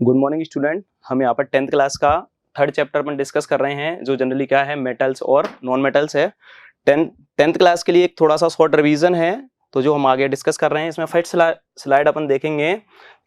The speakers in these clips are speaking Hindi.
Good morning student. हम यहाँ पर 10th क्लास का थर्ड चैप्टर पर डिस्कस कर रहे हैं, जो जनरली क्या है, मेटल्स और नॉन मेटल्स है। 10th क्लास के लिए एक थोड़ा सा शॉर्ट रिवीजन है, तो जो हम आगे डिस्कस कर रहे हैं इसमें फर्स्ट स्लाइड अपन देखेंगे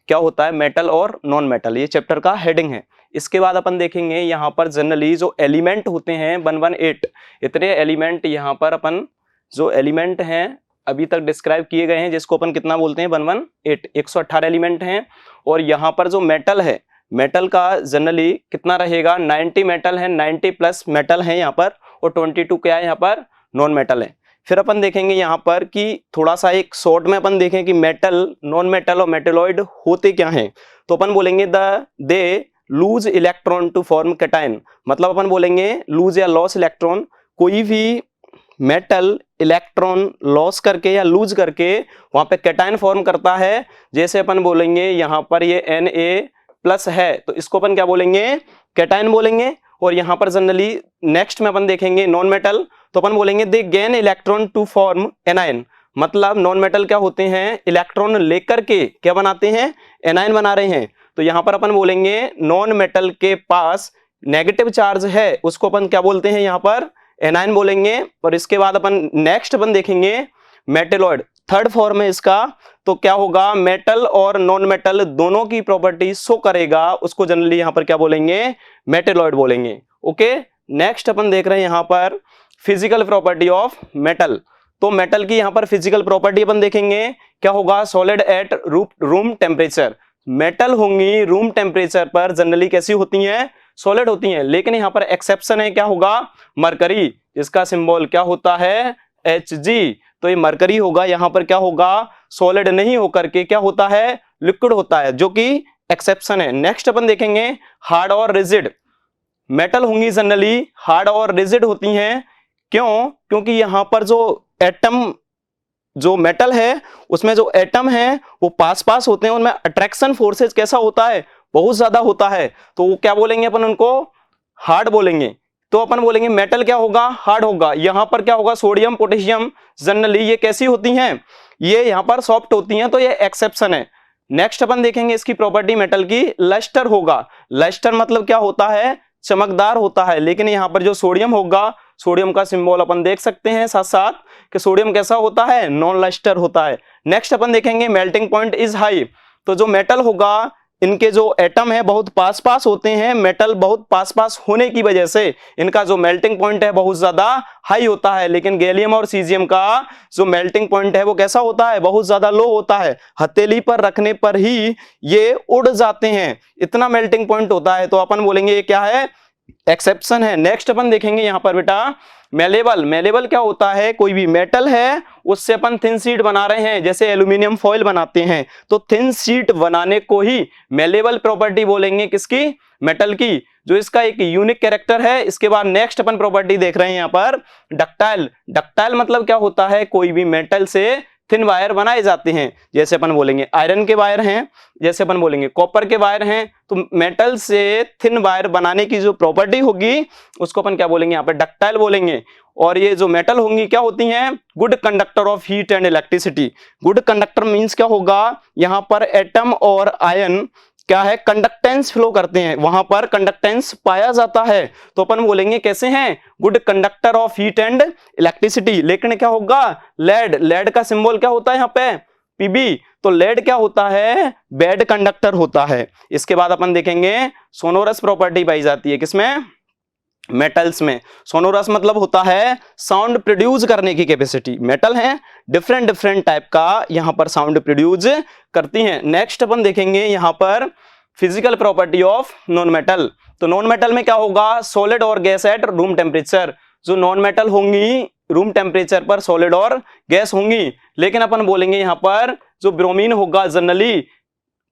क्या होता है मेटल और नॉन मेटल, ये चैप्टर का हेडिंग है। इसके बाद अपन देखेंगे यहाँ पर जनरली जो एलिमेंट होते हैं 118, इतने एलिमेंट यहाँ पर अपन जो एलिमेंट हैं अभी तक डिस्क्राइब किए गए हैं, जिसको अपन कितना बोलते हैं 118, 118 एलिमेंट हैं। और यहाँ पर जो मेटल है, मेटल का जनरली कितना रहेगा, 90 मेटल है, 90 प्लस मेटल है यहाँ पर, और 22 क्या है यहाँ पर नॉन मेटल है। फिर अपन देखेंगे यहाँ पर कि थोड़ा सा एक शॉर्ट में अपन देखें कि मेटल, नॉन मेटल और मेटेलॉइड होते क्या हैं। तो अपन बोलेंगे they lose electron to form cation, मतलब अपन बोलेंगे लूज या लॉस इलेक्ट्रॉन, कोई भी मेटल इलेक्ट्रॉन लॉस करके या लूज करके वहां पे कैटायन फॉर्म करता है। जैसे अपन बोलेंगे यहाँ पर ये Na+ है, तो इसको अपन क्या बोलेंगे, कैटायन बोलेंगे। और यहाँ पर जनरली नेक्स्ट में अपन देखेंगे नॉन मेटल, तो अपन बोलेंगे they gain electron to form anion, मतलब नॉन मेटल क्या होते हैं, इलेक्ट्रॉन लेकर के क्या बनाते हैं, एनायन बना रहे हैं। तो यहाँ पर अपन बोलेंगे नॉन मेटल के पास नेगेटिव चार्ज है, उसको अपन क्या बोलते हैं, यहाँ पर एनायन बोलेंगे। और इसके बाद अपन नेक्स्ट अपन देखेंगे मेटेलॉइड, थर्ड फॉर्म है इसका। तो क्या होगा, मेटल और नॉन मेटल दोनों की प्रॉपर्टी शो करेगा, उसको जनरली यहाँ पर क्या बोलेंगे, मेटेलॉइड बोलेंगे। ओके, नेक्स्ट अपन देख रहे हैं यहाँ पर फिजिकल प्रॉपर्टी ऑफ मेटल। तो मेटल की यहाँ पर फिजिकल प्रॉपर्टी अपन देखेंगे क्या होगा, solid at room temperature. Metal होंगी रूम टेम्परेचर पर जनरली कैसी होती हैं, सॉलिड होती हैं। लेकिन यहाँ पर एक्सेप्शन है, क्या होगा, मरकरी, इसका सिंबल क्या होता है, Hg। तो ये मरकरी होगा, यहाँ पर क्या होगा, सॉलिड नहीं होकर के क्या होता है, लिक्विड होता है, जो कि एक्सेप्शन है। नेक्स्ट अपन देखेंगे हार्ड और रिजिड। मेटल होंगी जनरली हार्ड और रिजिड होती हैं, क्यों, क्योंकि यहाँ पर जो एटम, जो मेटल है उसमें जो एटम है वो पास पास होते हैं, उनमें अट्रैक्शन फोर्सेज कैसा होता है, बहुत ज्यादा होता है। तो वो क्या बोलेंगे अपन, उनको हार्ड बोलेंगे। तो अपन बोलेंगे मेटल क्या होगा, हार्ड होगा। यहां पर क्या होगा, सोडियम पोटेशियम जनरली ये कैसी होती हैं, ये यहां पर सॉफ्ट होती हैं, तो ये एक्सेप्शन है। नेक्स्ट अपन देखेंगे इसकी प्रॉपर्टी मेटल की, लस्टर होगा। लस्टर मतलब क्या होता है, चमकदार होता है। लेकिन यहाँ पर जो सोडियम होगा, सोडियम का सिंबल अपन देख सकते हैं साथ साथ कि सोडियम कैसा होता है, नॉन लस्टर होता है। नेक्स्ट अपन देखेंगे मेल्टिंग पॉइंट इज हाई। तो जो मेटल होगा, इनके जो एटम है बहुत पास पास होते हैं, मेटल बहुत पास पास होने की वजह से इनका जो मेल्टिंग पॉइंट है बहुत ज्यादा हाई होता है। लेकिन गैलियम और सीजियम का जो मेल्टिंग पॉइंट है वो कैसा होता है, बहुत ज्यादा लो होता है, हथेली पर रखने पर ही ये उड़ जाते हैं, इतना मेल्टिंग पॉइंट होता है। तो अपन बोलेंगे ये क्या है, एक्सेप्शन है। नेक्स्ट अपन देखेंगे यहाँ पर बेटा मेलेबल। मेलेबल क्या होता है, कोई भी मेटल है उससे अपन थिन शीट बना रहे हैं, जैसे एल्यूमिनियम फॉइल बनाते हैं, तो थिन शीट बनाने को ही मेलेबल प्रॉपर्टी बोलेंगे, किसकी, मेटल की, जो इसका एक यूनिक कैरेक्टर है। इसके बाद नेक्स्ट अपन प्रॉपर्टी देख रहे हैं यहाँ पर डक्टाइल। डक्टाइल मतलब क्या होता है, कोई भी मेटल से थिन वायर बनाए जाते हैं, जैसे अपन बोलेंगे आयरन के वायर हैं, जैसे अपन बोलेंगे कॉपर के वायर हैं। तो मेटल से थिन वायर बनाने की जो प्रॉपर्टी होगी उसको अपन क्या बोलेंगे, यहाँ पे डक्टाइल बोलेंगे। और ये जो मेटल होंगी क्या होती हैं, good conductor of heat and electricity. Good conductor means क्या होगा, यहाँ पर एटम और आयन क्या है, कंडक्टेंस फ्लो करते हैं, वहां पर कंडक्टेंस पाया जाता है। तो अपन बोलेंगे कैसे हैं, good conductor of heat and electricity. लेकिन क्या होगा, लेड, लेड का सिंबल क्या होता है यहाँ पे, Pb। तो लेड क्या होता है, बैड कंडक्टर होता है। इसके बाद अपन देखेंगे सोनोरस प्रॉपर्टी पाई जाती है, किसमें, मेटल्स में। सोनोरस मतलब होता है साउंड प्रोड्यूस करने की कैपेसिटी। मेटल है डिफरेंट डिफरेंट टाइप का यहाँ पर साउंड प्रोड्यूस करती हैं। नेक्स्ट अपन देखेंगे यहाँ पर physical property of non metal. तो नॉन मेटल में क्या होगा, सॉलिड और गैस एट रूम टेम्परेचर। जो नॉन मेटल होंगी रूम टेम्परेचर पर सॉलिड और गैस होंगी। लेकिन अपन बोलेंगे यहाँ पर जो ब्रोमीन होगा जनरली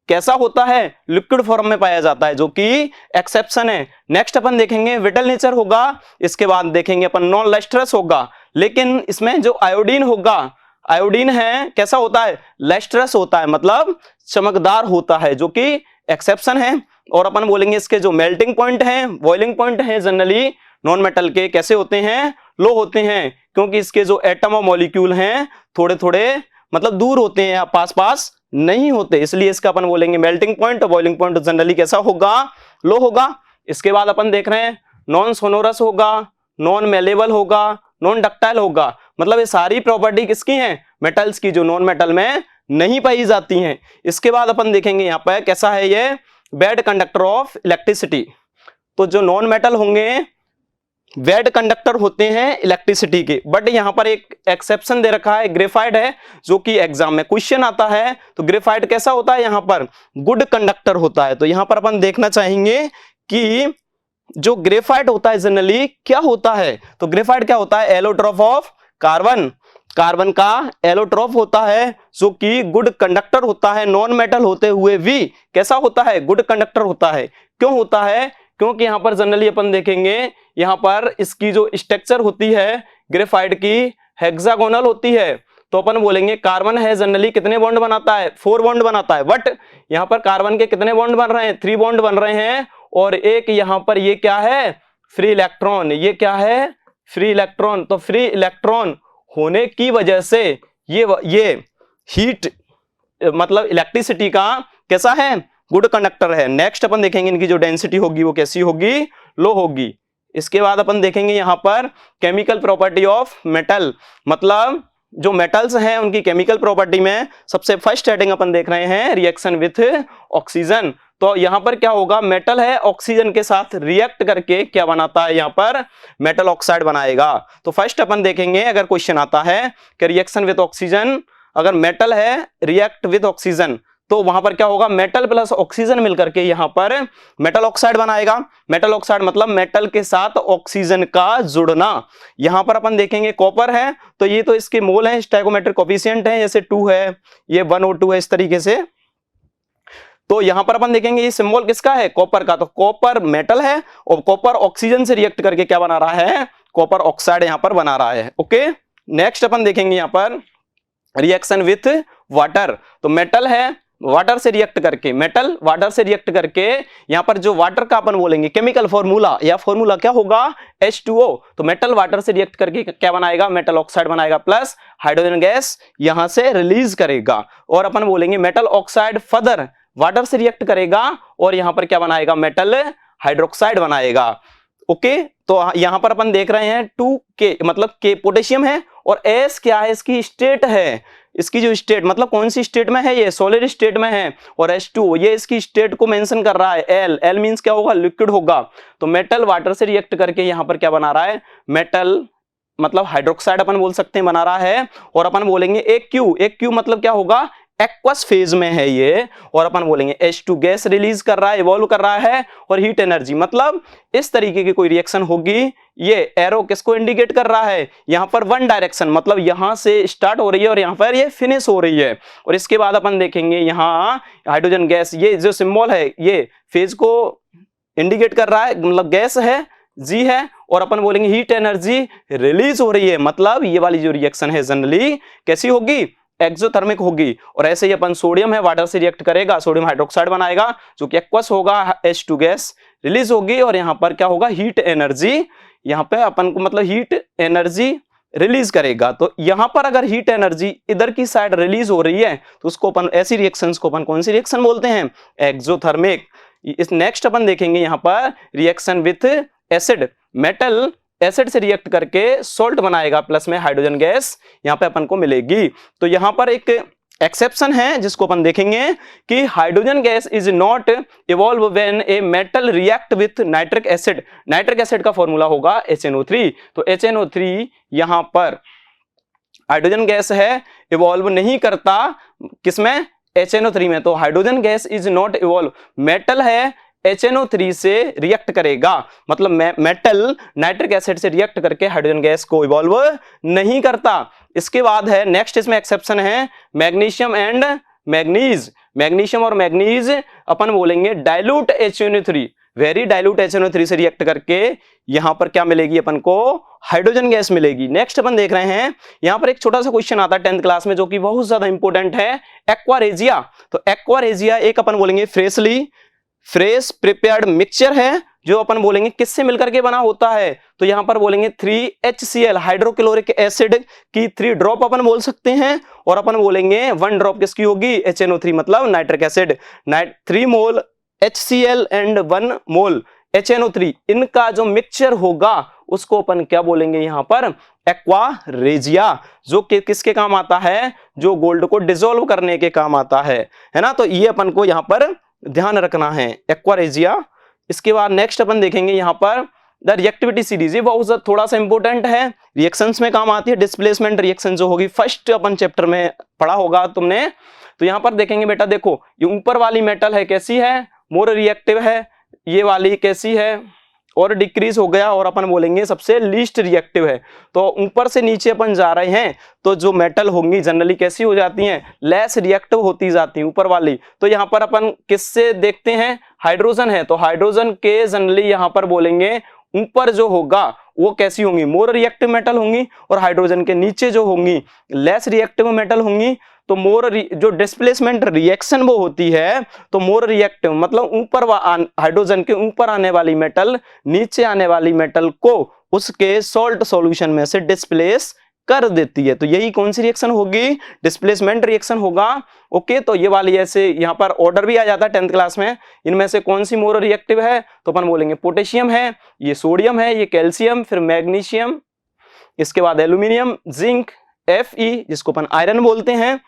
कैसा होता है, लिक्विड फॉर्म में पाया जाता है, जो कि एक्सेप्शन है। नेक्स्ट अपन देखेंगे विटल नेचर होगा। इसके बाद देखेंगे अपन नॉन लस्ट्रस होगा। लेकिन इसमें जो आयोडीन होगा, आयोडीन है कैसा होता है, लस्ट्रस होता है, मतलब चमकदार होता है, जो कि एक्सेप्शन है। और अपन बोलेंगे इसके जो मेल्टिंग पॉइंट है, बॉइलिंग पॉइंट है, जनरली नॉन मेटल के कैसे होते हैं, लो होते हैं, क्योंकि इसके जो एटम और मॉलिक्यूल हैं थोड़े थोड़े मतलब दूर होते हैं, पास पास नहीं होते, इसलिए इसका अपन बोलेंगे मेल्टिंग पॉइंट। और बॉइलिंग पॉइंट जनरली कैसा होगा, लो होगा। इसके बाद अपन देख रहे हैं नॉन सोनोरस होगा, नॉन मेलेबल होगा, नॉन डक्टाइल होगा। मतलब ये सारी प्रॉपर्टी किसकी हैं, मेटल्स की, जो नॉन मेटल में नहीं पाई जाती हैं। इसके बाद अपन देखेंगे यहाँ पर कैसा है ये, बैड कंडक्टर ऑफ इलेक्ट्रिसिटी। तो जो नॉन मेटल होंगे बैड कंडक्टर होते हैं इलेक्ट्रिसिटी के, बट यहां पर एक एक्सेप्शन दे रखा है, ग्रेफाइट है, जो कि एग्जाम में क्वेश्चन आता है। तो ग्रेफाइट कैसा होता है, यहां पर गुड कंडक्टर होता है। तो यहां पर अपन देखना चाहेंगे कि जो ग्रेफाइट होता है जनरली क्या होता है। तो ग्रेफाइट क्या होता है, एलोट्रॉप ऑफ कार्बन, कार्बन का एलोट्रॉप होता है, जो कि गुड कंडक्टर होता है। नॉन मेटल होते हुए भी कैसा होता है, गुड कंडक्टर होता है। क्यों होता है, क्योंकि यहां पर जनरली अपन देखेंगे यहां पर इसकी जो स्ट्रक्चर होती है ग्रेफाइट की हेक्सागोनल होती है। तो अपन बोलेंगे कार्बन है जनरली कितने बॉन्ड बनाता है, 4 बॉन्ड बनाता है, बट यहां पर कार्बन के कितने बॉन्ड बन रहे हैं, 3 बॉन्ड बन रहे हैं। और एक यहां पर ये क्या है, फ्री इलेक्ट्रॉन, ये क्या है, फ्री इलेक्ट्रॉन। तो फ्री इलेक्ट्रॉन होने की वजह से ये हीट मतलब इलेक्ट्रिसिटी का कैसा है, गुड कंडक्टर है। नेक्स्ट अपन देखेंगे इनकी जो डेंसिटी होगी वो कैसी होगी, लो होगी। इसके बाद अपन देखेंगे यहां पर केमिकल प्रॉपर्टी ऑफ मेटल, मतलब जो मेटल्स हैं उनकी केमिकल प्रॉपर्टी में सबसे फर्स्ट हेडिंग अपन देख रहे हैं रिएक्शन विथ ऑक्सीजन। तो यहां पर क्या होगा, मेटल है ऑक्सीजन के साथ रिएक्ट करके क्या बनाता है, यहां पर मेटल ऑक्साइड बनाएगा। तो फर्स्ट अपन देखेंगे अगर क्वेश्चन आता है कि रिएक्शन विथ ऑक्सीजन, अगर मेटल है रिएक्ट विथ ऑक्सीजन, तो वहां पर क्या होगा, मेटल प्लस ऑक्सीजन मिलकर के यहां पर मेटल ऑक्साइड बनाएगा। मेटल ऑक्साइड मतलब मेटल के साथ ऑक्सीजन का जुड़ना। यहां पर अपन देखेंगे कॉपर है, तो ये तो इसके मोल है, स्टोइकोमेट्रिक कोफिशिएंट है, जैसे 2 है, ये 1 और 2 है, इस तरीके से। तो यहां पर अपन देखेंगे ये सिंबल किसका है, कॉपर का। तो कॉपर मेटल है और कॉपर ऑक्सीजन से रिएक्ट करके क्या बना रहा है, कॉपर ऑक्साइड यहां पर बना रहा है। ओके, नेक्स्ट अपन देखेंगे यहां पर रिएक्शन विथ वाटर। तो मेटल है वाटर से रिएक्ट करके, मेटल वाटर से रिएक्ट करके यहां पर जो वाटर का अपन बोलेंगे केमिकल फॉर्मूला, या फॉर्मूला क्या होगा, H2O। तो मेटल वाटर से रिएक्ट करके क्या बनाएगा, मेटल ऑक्साइड बनाएगा, प्लस हाइड्रोजन गैस यहां से रिलीज करेगा। और अपन बोलेंगे मेटल ऑक्साइड फर्दर वाटर से रिएक्ट करेगा और यहां पर क्या बनाएगा, मेटल हाइड्रोक्साइड बनाएगा। ओके, तो यहां पर अपन देख रहे हैं 2K मतलब K पोटेशियम है और S क्या है, इसकी स्टेट है। इसकी जो स्टेट मतलब कौन सी स्टेट में है, ये सॉलिड स्टेट में है। और H2 ये इसकी स्टेट को मेंशन कर रहा है, L मींस क्या होगा, लिक्विड होगा। तो मेटल वाटर से रिएक्ट करके यहां पर क्या बना रहा है, मेटल मतलब हाइड्रोक्साइड अपन बोल सकते हैं बना रहा है। और अपन बोलेंगे एक क्यू मतलब क्या होगा, एक्वस फेज में है ये। और अपन बोलेंगे H2 गैस रिलीज कर रहा है, इवॉल्व कर रहा है। और हीट एनर्जी मतलब इस तरीके की कोई रिएक्शन होगी। ये एरो किसको इंडिकेट कर रहा है, यहां पर वन डायरेक्शन मतलब यहां से स्टार्ट हो रही है और यहां पर ये फिनिश हो रही है। और इसके बाद अपन देखेंगे यहां हाइड्रोजन गैस, ये जो सिंबल है ये फेज को इंडिकेट कर रहा है, मतलब गैस है जी है। और अपन बोलेंगे हीट एनर्जी रिलीज हो रही है, मतलब ये वाली जो रिएक्शन है जनरली कैसी होगी, एक्सोथर्मिक होगी। और ऐसे ही अपन सोडियम है वाटर से रिएक्ट करेगा, सोडियम हाइड्रोक्साइड बनाएगा जो कि एक्वस होगा, H2 गैस रिलीज होगी और यहां पर क्या होगा, हीट एनर्जी यहां पे अपन को मतलब हीट एनर्जी रिलीज करेगा। तो यहां पर अगर हीट एनर्जी इधर की साइड रिलीज हो रही है तो उसको अपन ऐसी रिएक्शंस को अपन कौन सी रिएक्शन बोलते हैं, एक्सोथर्मिक। इस नेक्स्ट अपन देखेंगे यहां पर reaction with acid, metal acid से रिएक्ट करके सॉल्ट बनाएगा, प्लस में हाइड्रोजन गैस यहां पे अपन को मिलेगी। तो यहां पर एक एक्सेप्शन है जिसको अपन देखेंगे कि hydrogen gas is not evolve when a metal react with nitric acid. Nitric acid का फॉर्मूला होगा HNO3। तो HNO3 यहां पर हाइड्रोजन गैस है, इवॉल्व नहीं करता किसमें, HNO3 में। तो hydrogen gas is not evolve, metal है HNO3 से रिएक्ट करेगा, मतलब मेटल नाइट्रिक एसिड से रिएक्ट करके हाइड्रोजन गैस को इवॉल्व नहीं करता। इसके बाद है नेक्स्ट, इसमें एक्सेप्शन है मैग्नीशियम एंड मैग्नीज। मैग्नीशियम और मैग्नीज अपन बोलेंगे dilute HNO3, very dilute HNO3 से रिएक्ट करके यहां पर क्या मिलेगी अपन को, हाइड्रोजन गैस मिलेगी। नेक्स्ट अपन देख रहे हैं यहां पर एक छोटा सा क्वेश्चन आता है 10th क्लास में जो कि बहुत ज्यादा इंपॉर्टेंट है, एक्वा रेजिया। तो एक्वा रेजिया एक अपन बोलेंगे फ्रेश प्रिपेयर्ड मिक्सचर है जो अपन बोलेंगे किससे मिलकर के बना होता है, तो यहाँ पर बोलेंगे 3HCl हाइड्रोक्लोरिक एसिड की 3 ड्रॉप अपन बोल सकते हैं, और अपन बोलेंगे 1 ड्रॉप किसकी होगी, HNO3 मतलब nitric acid. 3 mole HCl and 1 mole HNO3, इनका जो मिक्सचर होगा उसको अपन क्या बोलेंगे यहाँ पर, एक्वा रेजिया, जो कि किसके काम आता है, जो गोल्ड को डिसॉल्व करने के काम आता है ना। तो ये अपन को यहाँ पर ध्यान रखना है, एक्वा रेजिया। इसके बाद नेक्स्ट अपन देखेंगे यहाँ पर द रिएक्टिविटी सीरीज, ये बहुत थोड़ा सा इंपॉर्टेंट है, रिएक्शंस में काम आती है। डिस्प्लेसमेंट रिएक्शन जो होगी फर्स्ट अपन चैप्टर में पढ़ा होगा तुमने, तो यहाँ पर देखेंगे बेटा, देखो ये ऊपर वाली मेटल है कैसी है, मोर रिएक्टिव है, ये वाली कैसी है, और डिक्रीज हो गया, और अपन बोलेंगे सबसे लीस्ट रिएक्टिव है। तो ऊपर से नीचे अपन जा रहे हैं तो जो मेटल होंगी जनरली कैसी हो जाती हैं, लेस रिएक्टिव होती जाती हैं ऊपर वाली। तो यहाँ पर अपन किससे देखते हैं, हाइड्रोजन है, तो हाइड्रोजन के जनरली यहाँ पर बोलेंगे ऊपर जो होगा वो कैसी होंगी, मोर रिएक्टिव मेटल होंगी, और हाइड्रोजन के नीचे जो होंगी लेस रिएक्टिव मेटल होंगी। तो मोर जो डिस्प्लेसमेंट रिएक्शन वो होती है, तो मोर रिएक्टिव मतलब ऊपर हाइड्रोजन के ऊपर आने वाली मेटल नीचे आने वाली मेटल को उसके सॉल्ट सॉल्यूशन में से डिस्प्लेस कर देती है। तो यही कौन सी रिएक्शन होगी, डिस्प्लेसमेंट रिएक्शन होगा। ओके, तो ये वाली ऐसे यहाँ पर ऑर्डर भी आ जाता है 10th क्लास में, इनमें से कौन सी मोर रिएक्टिव है, तो अपन बोलेंगे पोटेशियम है, ये सोडियम है, ये कैल्शियम, फिर मैग्नीशियम, इसके बाद एल्यूमिनियम, जिंक, Fe जिसको अपन आयरन बोलते हैं,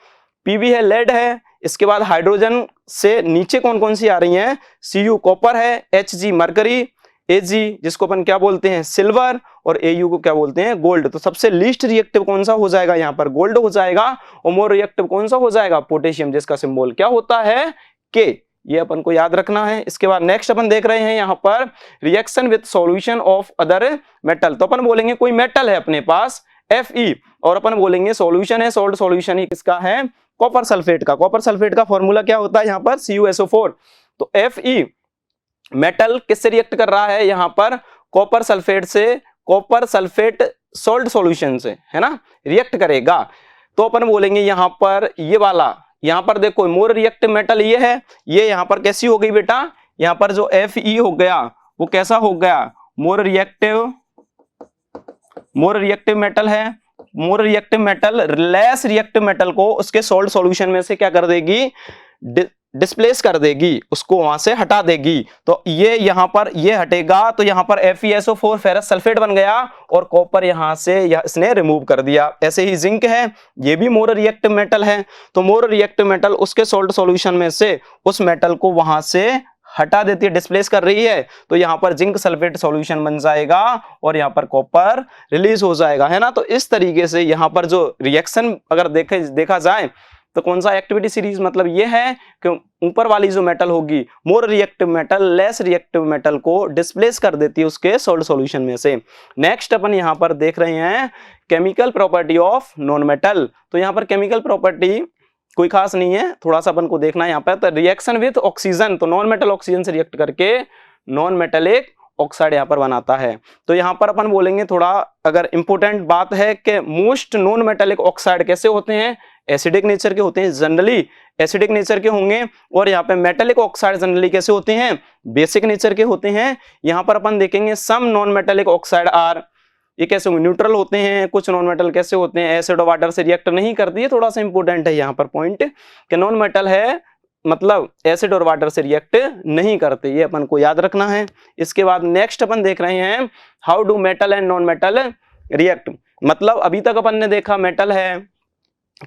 Pb है, लेड है। इसके बाद हाइड्रोजन से नीचे कौन कौन सी आ रही हैं, Cu कॉपर है, Hg मरकरी, Ag जिसको अपन क्या बोलते हैं सिल्वर, और Au को क्या बोलते हैं गोल्ड। तो सबसे लीस्ट रिएक्टिव कौन सा हो जाएगा, यहाँ पर गोल्ड हो जाएगा, और मोर रिएक्टिव कौन सा हो जाएगा, पोटेशियम, जिसका सिंबल क्या होता है K। ये अपन को याद रखना है। इसके बाद नेक्स्ट अपन देख रहे हैं यहाँ पर reaction with solution of other metal. तो अपन बोलेंगे कोई मेटल है अपने पास Fe, और अपन बोलेंगे सॉल्यूशन है, सॉल्ट सॉल्यूशन ही किसका है, कॉपर सल्फेट का। कॉपर सल्फेट का फॉर्मूला क्या होता है यहाँ पर, CuSO4। तो Fe मेटल किससे रिएक्ट कर रहा है यहाँ पर, कॉपर सल्फेट से, कॉपर सल्फेट सॉल्ट सॉल्यूशन से, है ना, रिएक्ट करेगा। तो अपन बोलेंगे यहाँ पर ये वाला, यहाँ पर देखो मोर रिएक्टिव मेटल ये है, ये यहाँ पर कैसी हो गई बेटा, यहाँ पर जो Fe हो गया वो कैसा हो गया, मोर रिएक्टिव मेटल है। More reactive metal less reactive metal को उसके सॉल्ट सॉल्यूशन में से क्या कर देगी, डिस्प्लेस कर देगी, उसको वहां से हटा देगी। तो ये यहाँ पर ये हटेगा, तो यहाँ पर FeSO4 फेरस सल्फेट बन गया, और कॉपर यहाँ से इसने रिमूव कर दिया। ऐसे ही जिंक है, ये भी मोर रिएक्टिव मेटल है। तो मोर रिएक्टिव मेटल उसके सॉल्ट सॉल्यूशन में से उस मेटल को वहां से हटा देती है, डिस्प्लेस कर रही है। तो यहाँ पर जिंक सल्फेट सॉल्यूशन बन जाएगा, और यहाँ पर कॉपर रिलीज हो जाएगा, है ना। तो इस तरीके से यहाँ पर जो रिएक्शन अगर देखा जाए तो कौन सा एक्टिविटी सीरीज, मतलब ये है कि ऊपर वाली जो मेटल होगी more reactive metal less reactive metal को डिस्प्लेस कर देती है उसके सॉल्ट सॉल्यूशन में से। नेक्स्ट अपन यहाँ पर देख रहे हैं chemical property of non metal. तो यहाँ पर केमिकल प्रॉपर्टी कोई खास नहीं है, थोड़ा सा अपन को देखना है यहाँ पर। तो रिएक्शन विथ ऑक्सीजन, तो नॉन मेटल ऑक्सीजन से रिएक्ट करके नॉन मेटेलिक ऑक्साइड यहाँ पर बनाता है। तो यहाँ पर अपन बोलेंगे थोड़ा अगर इंपॉर्टेंट बात है कि मोस्ट नॉन मेटेलिक ऑक्साइड कैसे होते हैं, एसिडिक नेचर के होते हैं, जनरली एसिडिक नेचर के होंगे। और यहाँ पे मेटेलिक ऑक्साइड जनरली कैसे होते हैं, बेसिक नेचर के होते हैं। यहाँ पर अपन देखेंगे some non metallic oxide are, ये कैसे न्यूट्रल होते हैं, कुछ नॉन मेटल कैसे होते हैं, एसिड और वाटर से रिएक्ट नहीं करती है। थोड़ा सा इंपॉर्टेंट है यहाँ पर पॉइंट कि नॉन मेटल है मतलब एसिड और वाटर से रिएक्ट नहीं करते, ये अपन को याद रखना है। इसके बाद नेक्स्ट अपन देख रहे हैं how do metal and non metal react. मतलब अभी तक अपन ने देखा मेटल है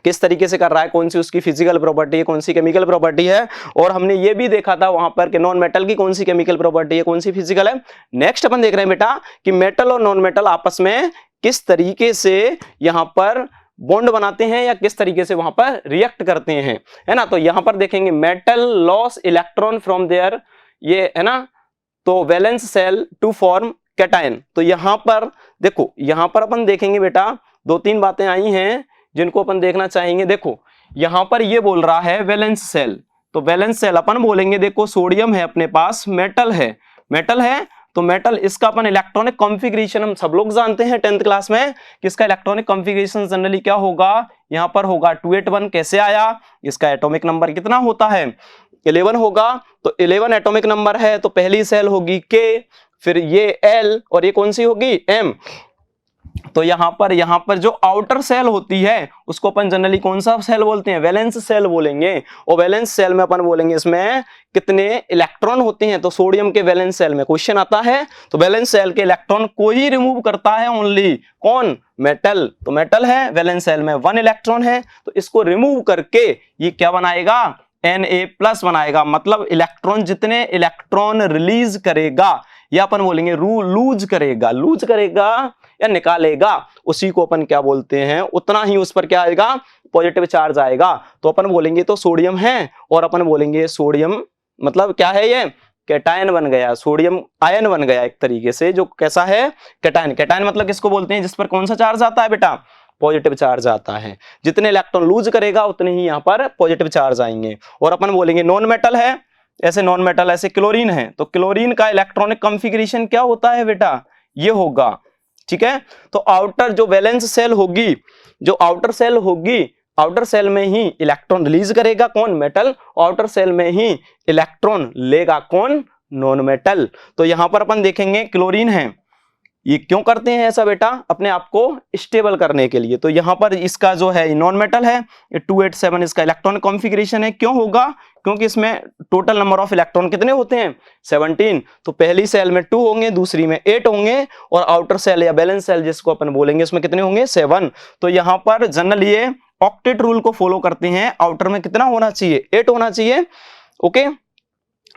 किस तरीके से कर रहा है, कौन सी उसकी फिजिकल प्रॉपर्टी है, कौन सी केमिकल प्रॉपर्टी है, और हमने ये भी देखा था वहां पर कि नॉन मेटल की कौन सी केमिकल प्रॉपर्टी है, कौन सी फिजिकल है। नेक्स्ट अपन देख रहे हैं बेटा कि मेटल और नॉन मेटल आपस में किस तरीके से यहाँ पर बॉन्ड बनाते हैं या किस तरीके से वहां पर रिएक्ट करते हैं, है ना। तो यहां पर देखेंगे metal loss electron from there, ये है ना, तो valence shell to form cation. तो यहां पर देखो, यहां पर अपन देखेंगे बेटा 2-3 बातें आई हैं जिनको अपन देखना चाहेंगे। देखो यहां पर ये बोल रहा है वैलेंस सेल, तो वैलेंस सेल अपन बोलेंगे देखो सोडियम है अपने पास, मेटल है तो मेटल इसका अपन इलेक्ट्रॉनिक कॉन्फ़िगरेशन हम सब लोग जानते हैं 10th क्लास में कि इसका इलेक्ट्रॉनिक कॉन्फ़िगरेशन जनरली क्या होगा, यहाँ पर होगा 281। कैसे आया, इसका एटॉमिक नंबर कितना होता है 11 होगा, तो 11 एटॉमिक नंबर है, तो पहली सेल होगी K, फिर ये L और ये कौन सी होगी M। तो यहाँ पर जो आउटर सेल होती है उसको अपन जनरली कौन सा सेल बोलते हैं, वैलेंस सेल बोलेंगे। और वैलेंस सेल में अपन बोलेंगे इसमें कितने इलेक्ट्रॉन होते हैं, तो सोडियम के वैलेंस सेल में क्वेश्चन आता है, तो वैलेंस सेल के इलेक्ट्रॉन को ही रिमूव करता है ओनली कौन, मेटल। तो मेटल है, वैलेंस सेल में 1 इलेक्ट्रॉन है, तो इसको रिमूव करके ये क्या बनाएगा, Na+ बनाएगा। मतलब इलेक्ट्रॉन जितने इलेक्ट्रॉन रिलीज करेगा या अपन बोलेंगे लूज करेगा या निकालेगा, उसी को अपन क्या बोलते हैं, उतना ही उस पर क्या आएगा, पॉजिटिव चार्ज आएगा। तो अपन बोलेंगे तो सोडियम है, और अपन बोलेंगे सोडियम मतलब क्या है, ये कैटायन बन गया, सोडियम आयन बन गया एक तरीके से, जो कैसा है, कैटायन। कैटायन मतलब किसको बोलते हैं, जिस पर कौन सा चार्ज आता है बेटा, पॉजिटिव चार्ज आता है। जितने इलेक्ट्रॉन लूज करेगा उतने ही यहाँ पर पॉजिटिव चार्ज आएंगे। और अपन बोलेंगे नॉन मेटल है, ऐसे नॉन मेटल ऐसे क्लोरीन है, तो क्लोरीन का इलेक्ट्रॉनिक कॉन्फ़िगरेशन क्या होता है बेटा, ये होगा, ठीक है। तो आउटर जो वैलेंस सेल होगी, जो आउटर सेल होगी, आउटर सेल में ही इलेक्ट्रॉन रिलीज करेगा कौन, मेटल, आउटर सेल में ही इलेक्ट्रॉन लेगा कौन, नॉन मेटल। तो यहां पर अपन देखेंगे क्लोरीन है, ये क्यों करते हैं ऐसा बेटा, अपने आप को स्टेबल करने के लिए। तो यहां पर इसका जो है नॉन मेटल है, ये 287 इसका इलेक्ट्रॉनिक कॉन्फ़िगरेशन है। क्यों होगा, क्योंकि इसमें टोटल नंबर ऑफ इलेक्ट्रॉन कितने होते हैं, 17। तो पहली सेल में 2 होंगे, दूसरी में 8 होंगे, और आउटर सेल या बैलेंस सेल जिसको अपन बोलेंगे उसमें कितने होंगे, 7। तो यहां पर जनरली ये ऑक्टेट रूल को फॉलो करते हैं, आउटर में कितना होना चाहिए, 8 होना चाहिए, ओके।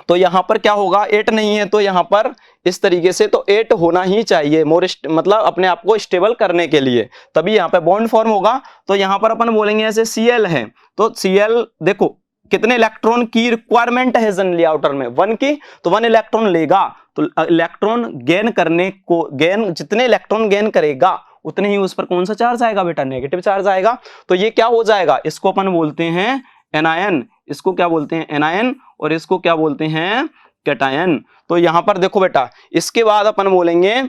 तो यहां पर क्या होगा, 8 नहीं है, तो यहां पर इस तरीके से तो 8 होना ही चाहिए, मतलब अपने आप को स्टेबल करने के लिए, तभी यहां पे बॉन्ड फॉर्म होगा। तो यहां पर अपन बोलेंगे ऐसे Cl है, तो Cl देखो कितने इलेक्ट्रॉन की रिक्वायरमेंट है जनरली आउटर में, 1 की, तो 1 इलेक्ट्रॉन लेगा, तो इलेक्ट्रॉन गेन करने को, जितने इलेक्ट्रॉन गेन करेगा उतने ही उस पर कौन सा चार्ज आएगा बेटा, नेगेटिव चार्ज आएगा। तो ये क्या हो जाएगा, इसको अपन बोलते हैं एनायन, इसको क्या बोलते हैं, एनायन, और इसको क्या बोलते हैं, कैटायन। तो यहां पर देखो बेटा, इसके बाद अपन बोलेंगे,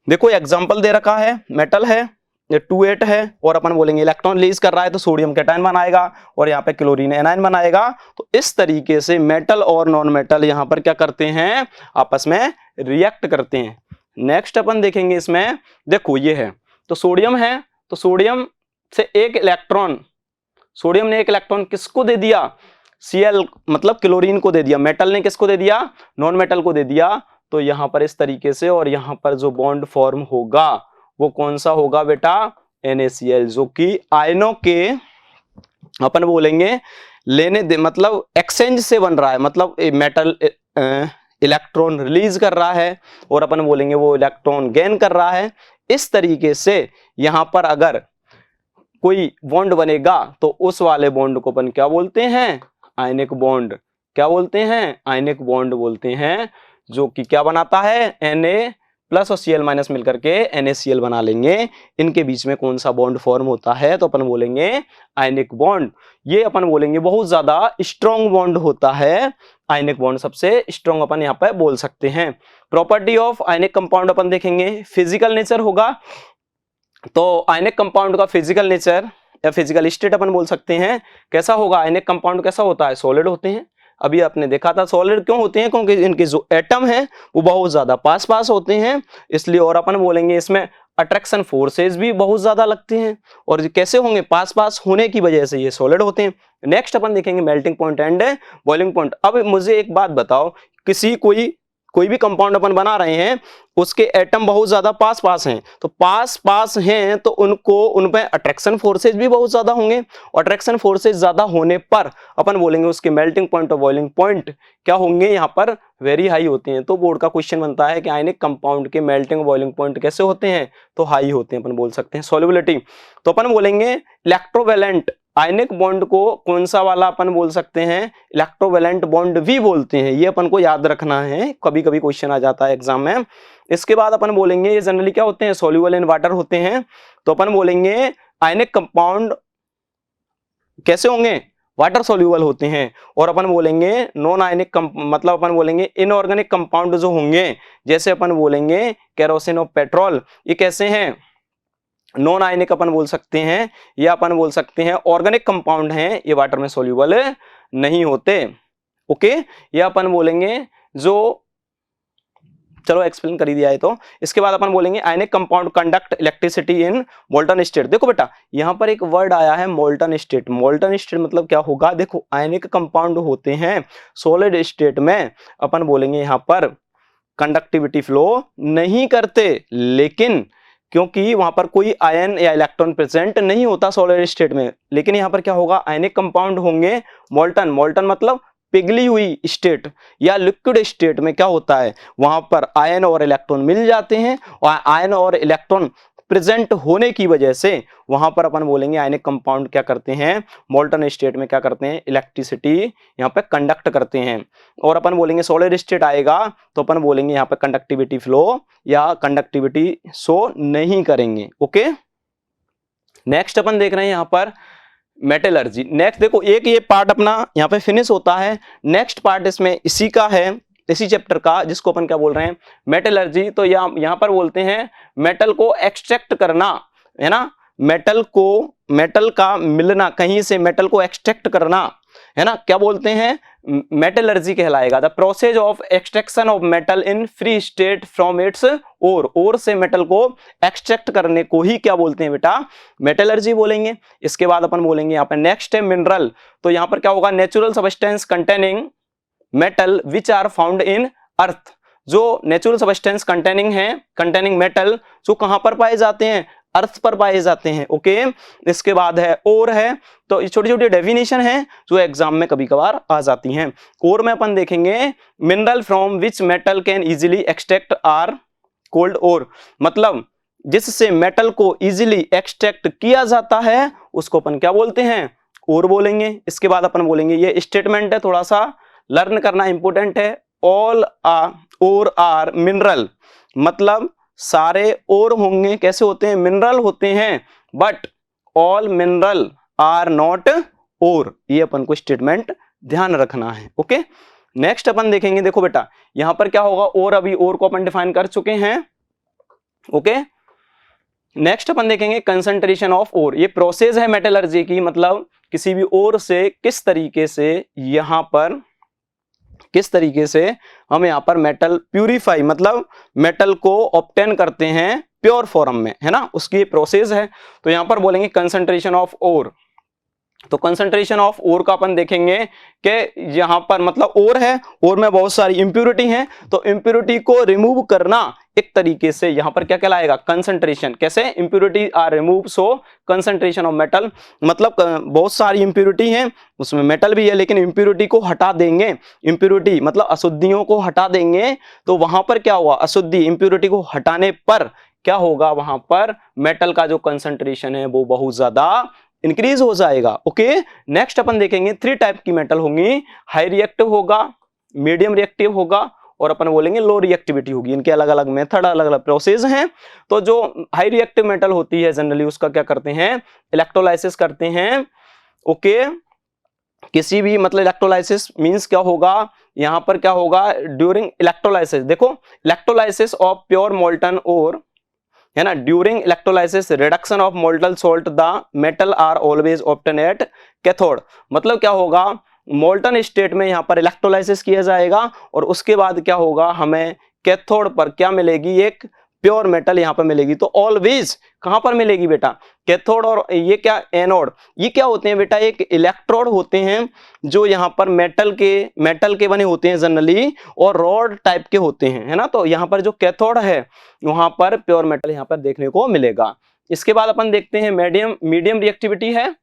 देखो एग्जांपल दे रखा है, मेटल है, ये 28 है, और अपन बोलेंगे इलेक्ट्रॉन रिलीज कर रहा है, तो सोडियम कैटायन बनाएगा, और यहाँ पे क्लोरीन एनायन बनाएगा। तो इस तरीके से मेटल और नॉन मेटल यहाँ पर क्या करते हैं, आपस में रिएक्ट करते हैं। नेक्स्ट अपन देखेंगे इसमें, देखो ये है, तो सोडियम है, तो सोडियम से एक इलेक्ट्रॉन, सोडियम ने एक इलेक्ट्रॉन किसको दे दिया, Cl मतलब क्लोरीन को दे दिया, मेटल ने किसको दे दिया, नॉन मेटल को दे दिया। तो यहां पर इस तरीके से, और यहां पर जो बॉन्ड फॉर्म होगा वो कौन सा होगा बेटा, NaCl, जो कि आयनों के अपन बोलेंगे लेने दे, मतलब एक्सचेंज से बन रहा है, मतलब मेटल इलेक्ट्रॉन रिलीज कर रहा है और अपन बोलेंगे वो इलेक्ट्रॉन गेन कर रहा है। इस तरीके से यहां पर अगर कोई बॉन्ड बनेगा तो उस वाले बॉन्ड को अपन क्या बोलते हैं, आयनिक बॉन्ड। क्या बोलते हैं, आयनिक बॉन्ड बोलते हैं, जो कि क्या बनाता है, Na+ और Cl- मिलकर के NaCl बना लेंगे। इनके बीच में कौन सा बॉन्ड फॉर्म होता है, तो अपन बोलेंगे आयनिक बॉन्ड। ये अपन बोलेंगे बहुत ज्यादा स्ट्रॉन्ग बॉन्ड होता है, आयनिक बॉन्ड सबसे स्ट्रॉन्ग अपन यहाँ पे बोल सकते हैं। प्रॉपर्टी ऑफ आयनिक कंपाउंड अपन देखेंगे, फिजिकल नेचर होगा, तो आयनिक कंपाउंड का फिजिकल नेचर या फिजिकल स्टेट अपन बोल सकते हैं, कैसा होगा, आयनिक कंपाउंड कैसा होता है, सॉलिड होते हैं। अभी आपने देखा था सॉलिड क्यों होते हैं, क्योंकि इनके जो एटम है वो बहुत ज्यादा पास होते हैं, इसलिए। और अपन बोलेंगे इसमें अट्रैक्शन फोर्सेस भी बहुत ज्यादा लगते हैं, और कैसे होंगे, पास होने की वजह से ये सॉलिड होते हैं। नेक्स्ट अपन देखेंगे melting point and boiling point. अब मुझे एक बात बताओ, कोई भी कंपाउंड अपन बना रहे हैं, उसके एटम बहुत ज्यादा पास हैं, तो पास हैं तो उन पे अट्रैक्शन फोर्सेस भी बहुत ज्यादा होंगे, और अट्रैक्शन फोर्सेस ज्यादा होने पर अपन बोलेंगे उसके मेल्टिंग पॉइंट और बॉइलिंग पॉइंट क्या होंगे, यहाँ पर वेरी हाई होते हैं। तो बोर्ड का क्वेश्चन बनता है कि आयनिक कंपाउंड के मेल्टिंग और बॉइलिंग पॉइंट कैसे होते हैं, तो हाई होते हैं, अपन बोल सकते हैं। सॉल्युबिलिटी, तो अपन बोलेंगे इलेक्ट्रोवैलेंट आयनिक बॉन्ड को कौन सा वाला अपन बोल सकते हैं, इलेक्ट्रोवैलेंट बॉन्ड भी बोलते हैं। ये अपन को याद रखना है, कभी कभी क्वेश्चन आ जाता है एग्जाम में। इसके बाद अपन बोलेंगे ये जनरली क्या होते हैं, सॉल्युबल इन वाटर होते हैं, तो अपन बोलेंगे आयनिक कंपाउंड कैसे होंगे, वाटर सॉल्युबल होते हैं। और अपन बोलेंगे नॉन आयनिक मतलब अपन बोलेंगे इनऑर्गेनिक कंपाउंड जो होंगे, जैसे अपन बोलेंगे केरोसिन और पेट्रोल, ये कैसे हैं, नॉन आयनिक अपन बोल सकते हैं, या अपन बोल सकते हैं ऑर्गेनिक कंपाउंड हैं, ये वाटर में सॉल्युबल नहीं होते। ओके, ये अपन बोलेंगे जो, चलो एक्सप्लेन कर ही दिया है। तो इसके बाद अपन बोलेंगे ionic compound conduct electricity in molten state. देखो बेटा यहाँ पर एक वर्ड आया है मोल्टन स्टेट। मोल्टन स्टेट मतलब क्या होगा, देखो आयनिक कंपाउंड होते हैं सॉलिड स्टेट में, अपन बोलेंगे यहाँ पर कंडक्टिविटी फ्लो नहीं करते, लेकिन क्योंकि वहां पर कोई आयन या इलेक्ट्रॉन प्रेजेंट नहीं होता सॉलिड स्टेट में, लेकिन यहाँ पर क्या होगा, आयनिक कंपाउंड होंगे मोल्टन। मोल्टन मतलब पिघली हुई स्टेट या लिक्विड स्टेट में क्या होता है, वहां पर आयन और इलेक्ट्रॉन मिल जाते हैं, और आयन और इलेक्ट्रॉन प्रेजेंट होने की वजह से वहां पर अपन बोलेंगे आयनिक कंपाउंड क्या करते हैं, मोल्टन स्टेट में क्या करते हैं, इलेक्ट्रिसिटी यहाँ पे कंडक्ट करते हैं। और अपन बोलेंगे सॉलिड स्टेट आएगा तो अपन बोलेंगे यहाँ पे कंडक्टिविटी फ्लो या कंडक्टिविटी शो नहीं करेंगे। ओके, नेक्स्ट अपन देख रहे हैं यहाँ पर मेटलर्जी। नेक्स्ट देखो एक ये पार्ट अपना यहाँ पे फिनिश होता है, नेक्स्ट पार्ट इसमें इसी का है, इसी चैप्टर का, जिसको अपन क्या बोल रहे हैं, मेटलर्जी। तो यहाँ पर बोलते हैं मेटल को एक्सट्रैक्ट करना, है ना, मेटल को, मेटल का मिलना कहीं से, मेटल को एक्सट्रैक्ट करना, है ना, क्या बोलते हैं, मेटलर्जी कहलाएगा। The process of extraction of metal in free state from its ore से मेटल को एक्सट्रैक्ट करने को ही क्या बोलते हैं बेटा, मेटलर्जी बोलेंगे। इसके बाद अपन बोलेंगे यहाँ पे नेक्स्ट है मिनरल। तो यहाँ पर क्या होगा, natural substance containing metal which are found in earth. जो नेचुरल सब्सटेंस कंटेनिंग मेटल जो कहां पर पाए जाते हैं, अर्थ पर पाए जाते हैं। ओके, इसके बाद है ओर है। तो ये छोटी छोटी डेफिनेशन है जो एग्जाम में कभी कभार आ जाती हैं। ओर में अपन देखेंगे mineral from which metal can easily extract are called ore, मतलब जिससे मेटल को इजीली एक्सट्रैक्ट किया जाता है उसको अपन क्या बोलते हैं, ओर बोलेंगे। इसके बाद अपन बोलेंगे, ये स्टेटमेंट है थोड़ा सा लर्न करना इंपॉर्टेंट है, ऑल ओर आर मिनरल, मतलब सारे ओर होंगे, कैसे होते हैं, मिनरल होते हैं, but all mineral are not ore. ये अपन को स्टेटमेंट ध्यान रखना है। ओके, नेक्स्ट अपन देखेंगे, देखो बेटा यहां पर क्या होगा, और अभी और को अपन डिफाइन कर चुके हैं। ओके, नेक्स्ट अपन देखेंगे कंसंट्रेशन ऑफ ओर। ये प्रोसेस है मेटलर्जी की, मतलब किसी भी ओर से किस तरीके से हम यहाँ पर मेटल प्यूरिफाई, मतलब मेटल को ऑब्टेन करते हैं प्योर फॉर्म में, है ना, उसकी प्रोसेस है। तो यहाँ पर बोलेंगे कंसंट्रेशन ऑफ ओर। तो कंसंट्रेशन ऑफ ओर का अपन देखेंगे कि यहाँ पर मतलब ओर है, ओर में बहुत सारी इंप्यूरिटी हैं, तो इंप्यूरिटी को रिमूव करना एक तरीके से यहाँ पर क्या कहलाएगा, कंसंट्रेशन। कैसे, impurity are remove, so concentration of metal, मतलब बहुत सारी इंप्यूरिटी हैं, उसमें मेटल भी है, लेकिन इंप्यूरिटी को हटा देंगे, इंप्यूरिटी मतलब अशुद्धियों को हटा देंगे, तो वहां पर क्या हुआ, अशुद्धि इंप्यूरिटी को हटाने पर क्या होगा, वहां पर मेटल का जो कंसंट्रेशन है वो बहुत ज्यादा इंक्रीज हो जाएगा। ओके, नेक्स्ट अपन देखेंगे 3 टाइप की मेटल होंगी, हाई रिएक्टिव होगा, मीडियम रिएक्टिव होगा, और अपन बोलेंगे लो रिएक्टिविटी होगी। इनके अलग अलग मेथड, अलग अलग प्रोसेस हैं। तो जो हाई रिएक्टिव मेटल होती है जनरली उसका क्या करते हैं, इलेक्ट्रोलाइसिस करते हैं। ओके, किसी भी मतलब इलेक्ट्रोलाइसिस मींस क्या होगा, यहां पर क्या होगा, ड्यूरिंग इलेक्ट्रोलाइसिस, देखो electrolysis of pure molten ore, है ना, during electrolysis reduction of molten salt the metal are always obtain at cathode. मतलब क्या होगा, मोल्टन स्टेट में यहाँ पर इलेक्ट्रोलाइसिस किया जाएगा और उसके बाद क्या होगा, हमें कैथोड पर क्या मिलेगी, एक प्योर मेटल यहाँ पर मिलेगी। तो ऑलवेज कहां पर मिलेगी बेटा, कैथोड, और ये क्या, एनोड। ये क्या होते हैं बेटा, एक इलेक्ट्रोड होते हैं जो यहाँ पर मेटल के बने होते हैं जनरली, और रॉड टाइप के होते हैं, है ना। तो यहाँ पर जो कैथोड है वहां पर प्योर मेटल यहाँ पर देखने को मिलेगा। इसके बाद अपन देखते हैं मीडियम रिएक्टिविटी है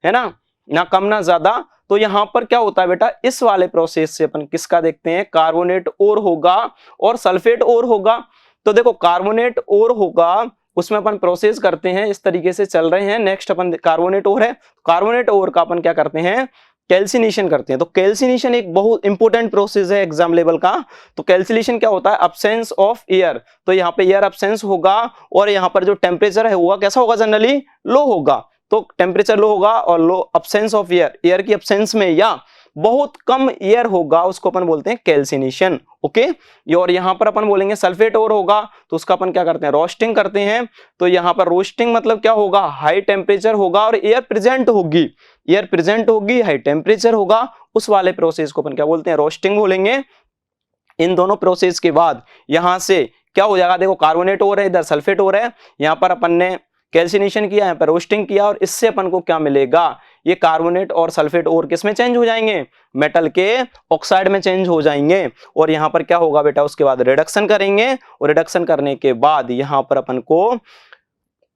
ना कम ना ज्यादा। तो यहाँ पर क्या होता है बेटा, इस वाले प्रोसेस से अपन किसका देखते हैं, कार्बोनेट ओर होगा और सल्फेट ओर होगा। तो देखो कार्बोनेट ओर होगा, उसमें अपन प्रोसेस करते हैं, इस तरीके से चल रहे हैं। नेक्स्ट अपन कार्बोनेट ओर है, कार्बोनेट ओर का अपन क्या करते हैं, कैल्सिनेशन करते हैं। तो कैल्सिनेशन एक बहुत इंपॉर्टेंट प्रोसेस है एग्जाम लेवल का। तो कैल्सिनेशन क्या होता है, एब्सेंस ऑफ एयर। तो यहाँ पे एयर एब्सेंस होगा और यहाँ पर जो टेम्परेचर है हुआ कैसा होगा, जनरली लो होगा। तो टेम्परेचर लो होगा और लो एब्सेंस ऑफ एयर, एयर की एब्सेंस में या बहुत कम एयर होगा उसको अपन बोलते हैं कैल्सिनेशन। ओके, और यहाँ पर अपन बोलेंगे सल्फेट और होगा तो उसका अपन क्या करते हैं, रोस्टिंग करते हैं। तो यहाँ पर रोस्टिंग मतलब क्या होगा, हाई टेम्परेचर होगा और एयर प्रेजेंट होगी, एयर प्रेजेंट होगी, हाई टेम्परेचर होगा, उस वाले प्रोसेस को अपन क्या बोलते हैं, रोस्टिंग बोलेंगे। इन दोनों प्रोसेस के बाद यहां से क्या हो जाएगा, देखो कार्बोनेट हो रहा है, इधर सल्फेट हो रहा है, यहाँ पर अपन ने कैल्सिनेशन किया, यहाँ पर रोस्टिंग किया, और इससे अपन को क्या मिलेगा, ये कार्बोनेट और सल्फेट और किस में चेंज हो जाएंगे, मेटल के ऑक्साइड में चेंज हो जाएंगे। और यहाँ पर क्या होगा बेटा, उसके बाद रिडक्शन करेंगे, और रिडक्शन करने के बाद यहाँ पर अपन को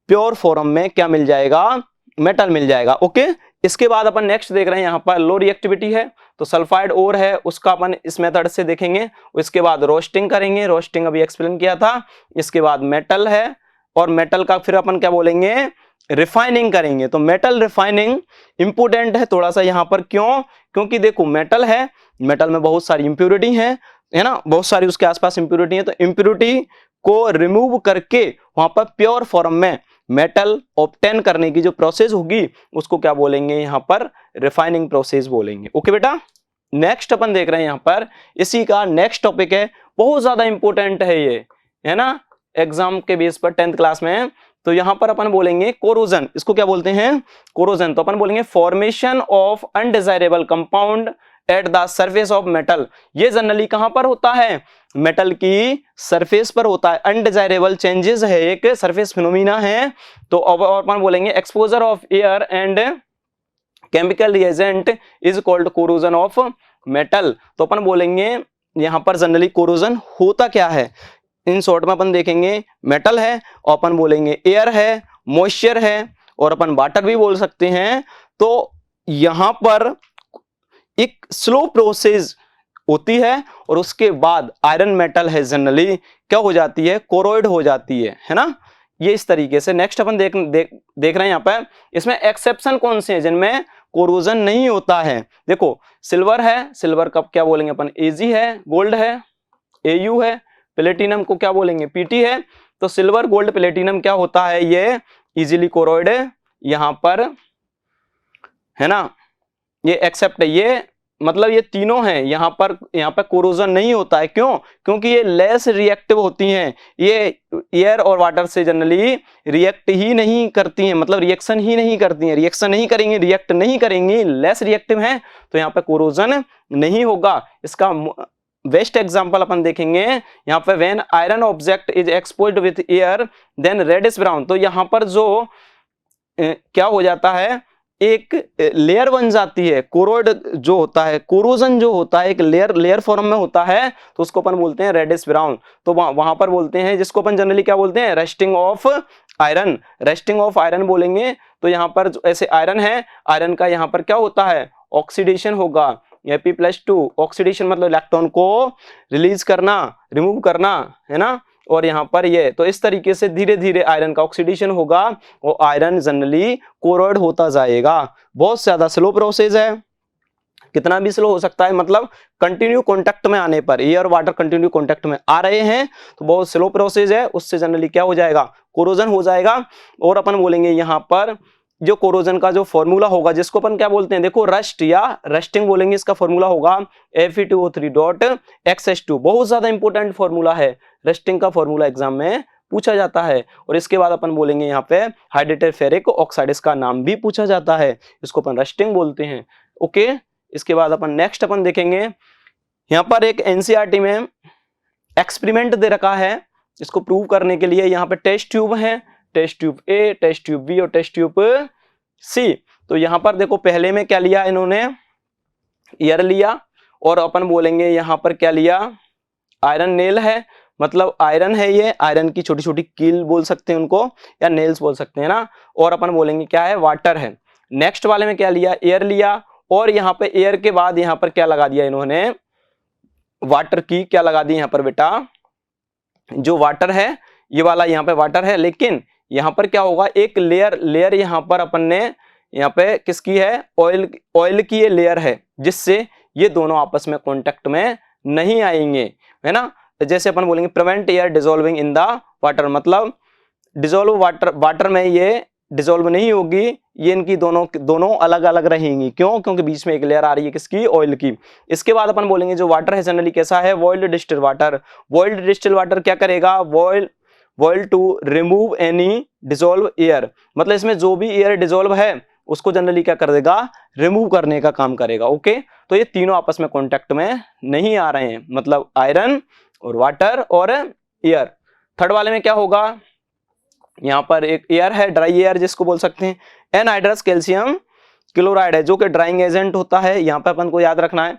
प्योर फॉर्म में क्या मिल जाएगा, मेटल मिल जाएगा। ओके, इसके बाद अपन नेक्स्ट देख रहे हैं, यहाँ पर लो रिएक्टिविटी है, तो सल्फाइड और है, उसका अपन इस मेथड से देखेंगे। इसके बाद रोस्टिंग करेंगे, रोस्टिंग अभी एक्सप्लेन किया था। इसके बाद मेटल है, और मेटल का फिर अपन क्या बोलेंगे, रिफाइनिंग करेंगे। तो मेटल रिफाइनिंग इंपोर्टेंट है थोड़ा सा यहाँ पर, क्यों, क्योंकि देखो मेटल है, मेटल में बहुत सारी इंप्योरिटी है ना, बहुत सारी उसके आसपास इंप्योरिटी है, तो इंप्योरिटी को रिमूव करके वहां पर प्योर फॉर्म में मेटल ऑब्टेन करने की जो प्रोसेस होगी उसको क्या बोलेंगे, यहाँ पर रिफाइनिंग प्रोसेस बोलेंगे। ओके बेटा, नेक्स्ट अपन देख रहे हैं यहाँ पर, इसी का नेक्स्ट टॉपिक है, बहुत ज्यादा इंपॉर्टेंट है ये, है ना, एग्जाम के बेस पर 10th क्लास में। तो यहाँ पर अपन बोलेंगे कोरोजन, इसको क्या बोलते हैं, कोरोजन। तो अपन बोलेंगे formation of undesirable compound at the surface of metal. ये जनरली कहां पर होता है, मेटल की सरफेस पर होता है। अनडिजायरेबल चेंजेस है, एक सरफेस फिनोमिना है। तो अब अपन बोलेंगे exposure of air and chemical reagent is called corrosion of metal. तो अपन बोलेंगे यहां पर जनरली कोरोजन होता क्या है, इन शॉर्ट में अपन देखेंगे मेटल है, और अपन बोलेंगे एयर है, मॉइस्चर है, और अपन वाटर भी बोल सकते हैं। तो यहां पर एक स्लो प्रोसेस होती है, और उसके बाद आयरन मेटल है जनरली क्या हो जाती है, कोरोइड हो जाती है ना, ये इस तरीके से। नेक्स्ट अपन देख रहे हैं यहाँ पे, इसमें एक्सेप्शन कौन से हैं जिनमें कोरोजन नहीं होता है। देखो सिल्वर है, सिल्वर का क्या बोलेंगे अपन, एजी है, गोल्ड है, एयू है, प्लेटिनम को क्या बोलेंगे, पीटी है। तो सिल्वर, गोल्ड, प्लेटिनम क्या होता है, ये इजीली कोरोइड यहाँ पर है ना, ये एक्सेप्ट है, ये मतलब ये तीनों हैं, यहाँ पर कोरोजन नहीं होता है। क्यों, क्योंकि ये लेस रिएक्टिव होती हैं, ये एयर और वाटर से जनरली रिएक्ट ही नहीं करती हैं, मतलब रिएक्शन ही नहीं करती हैं, रिएक्शन नहीं करेंगे, रिएक्ट नहीं करेंगी, लेस रिएक्टिव हैं, तो यहाँ पे कोरोजन नहीं होगा। इसका बेस्ट एग्जांपल अपन देखेंगे यहाँ पे, when iron object is exposed with air then reddish brown. तो यहाँ पर जो क्या हो जाता है, एक लेयर बन जाती है, कोरोइड जो होता है, कोरोजन जो होता है एक लेयर फॉर्म में होता है, तो उसको अपन बोलते हैं रेडिश ब्राउन। तो वहां पर बोलते हैं, जिसको अपन जनरली क्या बोलते हैं, resting of iron, resting of iron बोलेंगे। तो यहाँ पर ऐसे आयरन है, आयरन का यहाँ पर क्या होता है, ऑक्सीडेशन होगा, Fe+2, ऑक्सीडेशन मतलब इलेक्ट्रॉन को रिलीज करना, रिमूव करना, है ना, और यहाँ पर ये, तो इस तरीके से धीरे धीरे आयरन का ऑक्सीडेशन होगा, और आयरन जनरली कोरोइड होता जाएगा। बहुत ज्यादा स्लो प्रोसेस है, कितना भी स्लो हो सकता है, मतलब कंटिन्यू कांटेक्ट में आने पर, एयर वाटर कंटिन्यू कांटेक्ट में आ रहे हैं तो बहुत स्लो प्रोसेस है, उससे जनरली क्या हो जाएगा, कोरोजन हो जाएगा। और अपन बोलेंगे यहाँ पर जो कोरोजन का जो फॉर्मूला होगा, जिसको अपन क्या बोलते हैं, देखो रस्ट या रस्टिंग बोलेंगे, इसका फॉर्मूला होगा Fe2O3.XH2। बहुत ज्यादा इंपॉर्टेंट फॉर्मूला है, रस्टिंग का फॉर्मूला एग्जाम में पूछा जाता है। और इसके बाद अपन बोलेंगे यहाँ पे हाइड्रेटेड फेरिक ऑक्साइड, इसका नाम भी पूछा जाता है, इसको अपन रस्टिंग बोलते हैं। ओके, इसके बाद अपन नेक्स्ट अपन देखेंगे, यहाँ पर एक एनसीईआरटी में एक्सपेरिमेंट दे रखा है, इसको प्रूव करने के लिए यहाँ पे टेस्ट ट्यूब है, test tube A, test tube B और टेस्ट ट्यूब सी। तो यहाँ पर देखो पहले में क्या लिया इन्होंने, एयर लिया, और अपन बोलेंगे यहाँ पर क्या लिया, आयरन नेल है, मतलब आयरन है, ये आयरन की छोटी छोटी कील बोल सकते हैं उनको, या नेल्स बोल सकते हैं ना, और अपन बोलेंगे क्या है, वाटर है। नेक्स्ट वाले में क्या लिया, एयर लिया, और यहाँ पे एयर के बाद यहाँ पर क्या लगा दिया इन्होंने, वाटर की क्या लगा दी यहाँ पर बेटा, जो वाटर है ये वाला यहाँ पे वाटर है, लेकिन यहाँ पर क्या होगा, एक लेयर यहाँ पर अपन ने यहाँ पे किसकी है, ऑयल की ये लेयर है, जिससे ये दोनों आपस में कांटेक्ट में नहीं आएंगे, है ना। जैसे अपन बोलेंगे prevent air dissolving in the water, मतलब डिसॉल्व वाटर में ये डिसॉल्व नहीं होगी, ये इनकी दोनों अलग अलग रहेंगी। क्यों? क्योंकि बीच में एक लेयर आ रही है किसकी? ऑयल की। इसके बाद अपन बोलेंगे जो वाटर है जनरली कैसा है? Boiled distilled water. Boiled distilled water क्या करेगा? Boil to remove any dissolve air, मतलब इसमें जो भी एयर डिसॉल्व है उसको जनरली क्या कर देगा? रिमूव करने का काम करेगा। ओके, तो ये तीनों आपस में कॉन्टेक्ट में नहीं आ रहे हैं, मतलब आयरन और वाटर और एयर। थर्ड वाले में क्या होगा? यहाँ पर एक एयर है, ड्राई एयर जिसको बोल सकते हैं। एनहाइड्रस कैल्शियम क्लोराइड है जो कि ड्राइंग एजेंट होता है, यहाँ पे अपन को याद रखना है।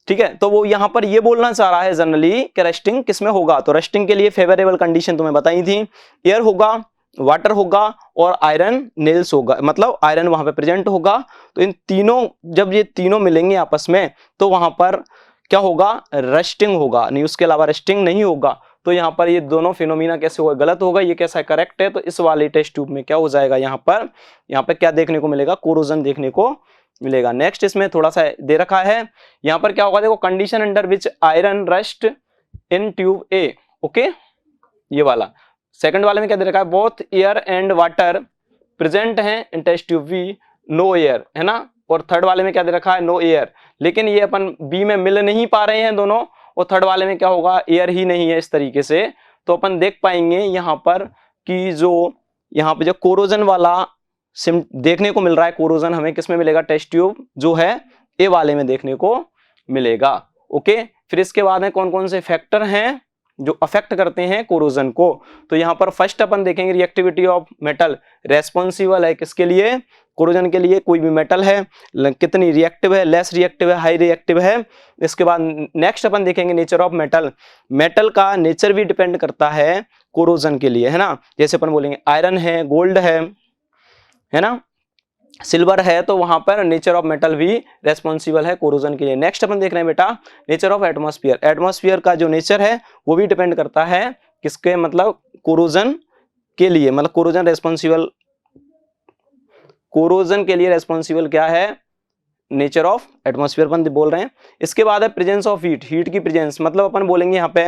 ठीक है, तो वो यहाँ पर ये बोलना चाह रहा है जनरली कि रस्टिंग किसमें होगा, तो रस्टिंग के लिए फेवरेबल कंडीशन तुम्हें बताई थी, एयर होगा, वाटर होगा और आयरन नेल्स होगा, मतलब आयरन वहां पे प्रेजेंट होगा। तो इन तीनों, जब ये तीनों मिलेंगे आपस में तो वहां पर क्या होगा? रस्टिंग होगा, नहीं उसके अलावा रस्टिंग नहीं होगा। तो यहाँ पर ये दोनों फिनोमिना कैसे होगा? गलत होगा। ये कैसा है? करेक्ट है। तो इस वाले टेस्ट ट्यूब में क्या हो जाएगा? यहाँ पे क्या देखने को मिलेगा? कोरोजन देखने को मिलेगा। नेक्स्ट इसमें थोड़ा सा दे रखा है, यहाँ पर क्या होगा? देखो, condition under which iron rust in tube A. Okay, ये वाला। सेकंड वाले में क्या दे रखा है? Both air and water present है in test tube B, no air, है ना। और थर्ड वाले में क्या दे रखा है? No air. लेकिन ये अपन बी में मिल नहीं पा रहे हैं दोनों, और थर्ड वाले में क्या होगा? एयर ही नहीं है इस तरीके से। तो अपन देख पाएंगे यहाँ पर कि जो यहाँ पे जो कोरोजन वाला सिम देखने को मिल रहा है, कोरोजन हमें किस में मिलेगा? टेस्ट ट्यूब जो है ए वाले में देखने को मिलेगा। ओके, फिर इसके बाद में कौन कौन से फैक्टर हैं जो अफेक्ट करते हैं कोरोजन को? तो यहाँ पर फर्स्ट अपन देखेंगे रिएक्टिविटी ऑफ मेटल। रेस्पॉन्सिबल है किसके लिए? कोरोजन के लिए। कोई भी मेटल है कितनी रिएक्टिव है, लेस रिएक्टिव है, हाई रिएक्टिव है। इसके बाद नेक्स्ट अपन देखेंगे नेचर ऑफ मेटल। मेटल का नेचर भी डिपेंड करता है कोरोजन के लिए, है ना। जैसे अपन बोलेंगे आयरन है, गोल्ड है ना, सिल्वर है, तो वहां पर नेचर ऑफ मेटल भी रेस्पॉन्सिबल है कोरोजन के लिए। नेक्स्ट अपन देख रहे हैं बेटा नेचर ऑफ एटमॉस्फेयर। एटमॉस्फेयर का जो नेचर है वो भी डिपेंड करता है किसके? मतलब कोरोजन के लिए, मतलब कोरोजन के लिए रेस्पॉन्सिबल क्या है? नेचर ऑफ एटमॉस्फेयर अपन बोल रहे हैं। इसके बाद है प्रेजेंस ऑफ हीट। हीट की प्रेजेंस मतलब अपन बोलेंगे यहाँ पे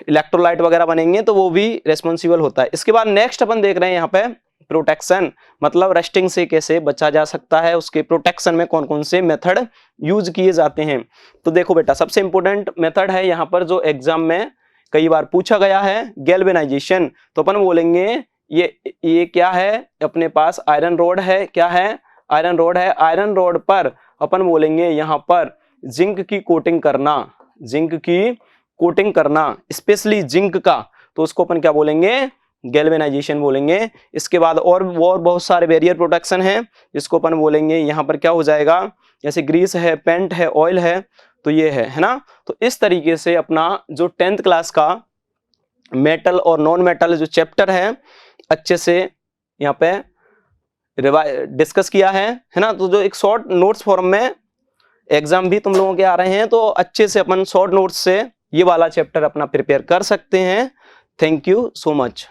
इलेक्ट्रोलाइट वगैरह बनेंगे तो वो भी रेस्पॉन्सिबल होता है। इसके बाद नेक्स्ट अपन देख रहे हैं यहाँ पे प्रोटेक्शन, मतलब रस्टिंग से कैसे बचा जा सकता है, उसके प्रोटेक्शन में कौन कौन से मेथड यूज किए जाते हैं। तो देखो बेटा, सबसे इंपॉर्टेंट मेथड है यहाँ पर जो एग्जाम में कई बार पूछा गया है, गैल्वेनाइजेशन। तो अपन बोलेंगे ये क्या है? अपने पास आयरन रोड है। क्या है? आयरन रोड है। आयरन रोड पर अपन बोलेंगे यहाँ पर जिंक की कोटिंग करना, जिंक की कोटिंग करना, स्पेशली जिंक का, तो उसको अपन क्या बोलेंगे? गैल्वेनाइजेशन बोलेंगे। इसके बाद और बहुत सारे बैरियर प्रोटेक्शन है जिसको अपन बोलेंगे यहाँ पर क्या हो जाएगा? जैसे ग्रीस है, पेंट है, ऑयल है, तो ये है ना। तो इस तरीके से अपना जो 10th क्लास का मेटल और नॉन मेटल जो चैप्टर है अच्छे से यहाँ पे डिस्कस किया है ना। तो जो एक शॉर्ट नोट्स फॉर्म में एग्जाम भी तुम लोगों के आ रहे हैं, तो अच्छे से अपन शॉर्ट नोट्स से ये वाला चैप्टर अपना प्रिपेयर कर सकते हैं। Thank you so much.